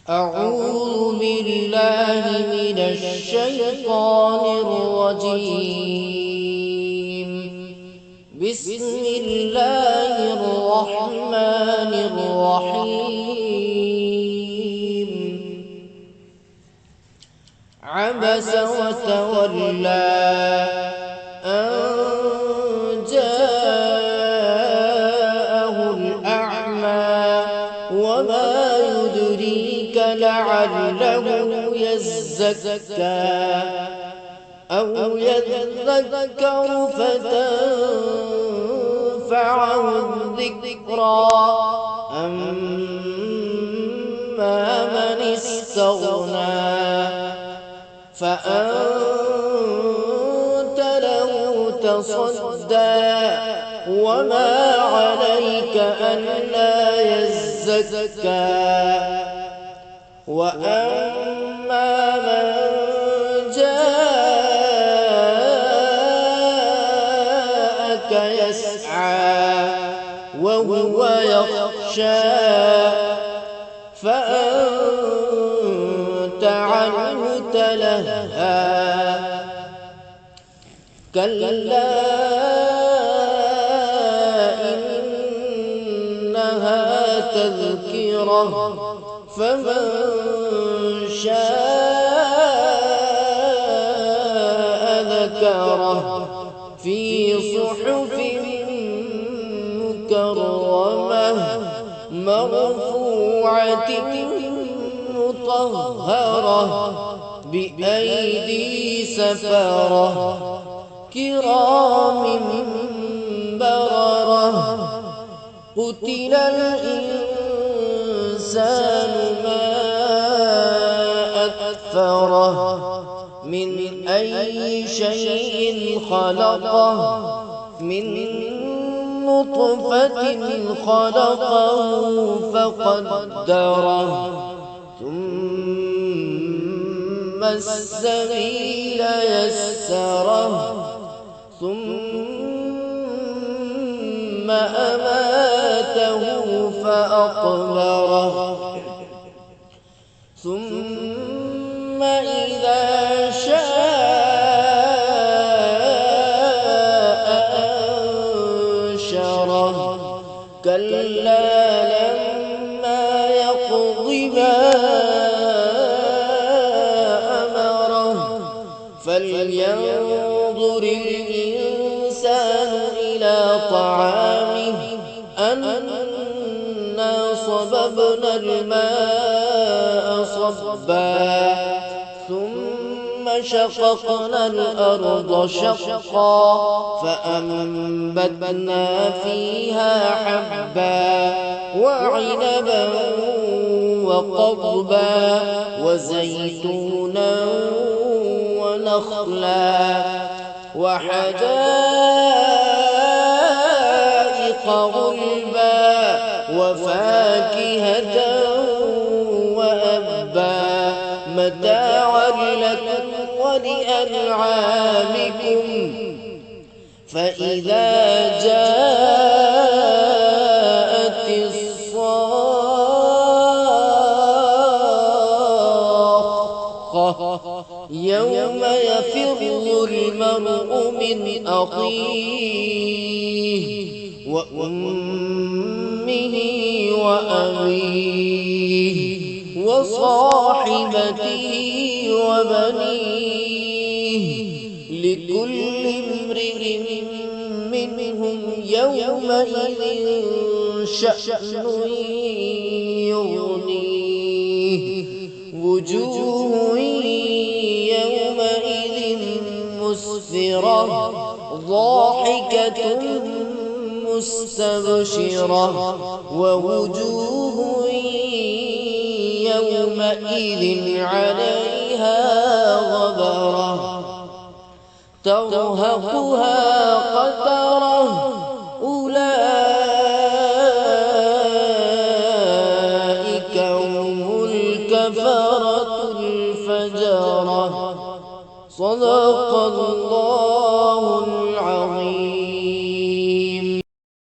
أعوذ بالله من الشيطان الرجيم. بسم الله الرحمن الرحيم. عبس وتولى أن جاءه الأعمى وما يدريك لعله يزكى أو يذكر فتنفعه الذكرى أما من استغنى فأنت له تصدى وما عليك ألا يزكى وأما من جاءك يسعى وهو يخشى فأنت عنه تلهى كلا إنها تذكرة فمن شاء ذكره في صحف مكرمة مرفوعة مطهرة بأيدي سفرة كرام بررة قتل الإنسان ما أكفره من أي شيء خلقه من نطفة خلقه فقدره ثم السبيل يسره ثم أماته فأقبره ثم إذا شاء أنشره كلا لما يقض ما أمره فلينظر الإنسان إلى طعامه أنا صببنا الماء صبا ثم شققنا الأرض شقا فأنبتنا فيها حبا وعنبا وقضبا وزيتونا ونخلا وحدائق غلبا وفاكهة وأبا متاعا لكم ولأنعامكم فإذا جاءت الصاخة يوم يفر المرء من أخيه وأمه وأبيه وصاحبته وبنيه لكل امرئ منهم يومئذ شأن يغنيه وجوه يومئذ مسفرة ضاحكة مستبشرة ووجوه يومئذ عليها غبرة ترهقها قترة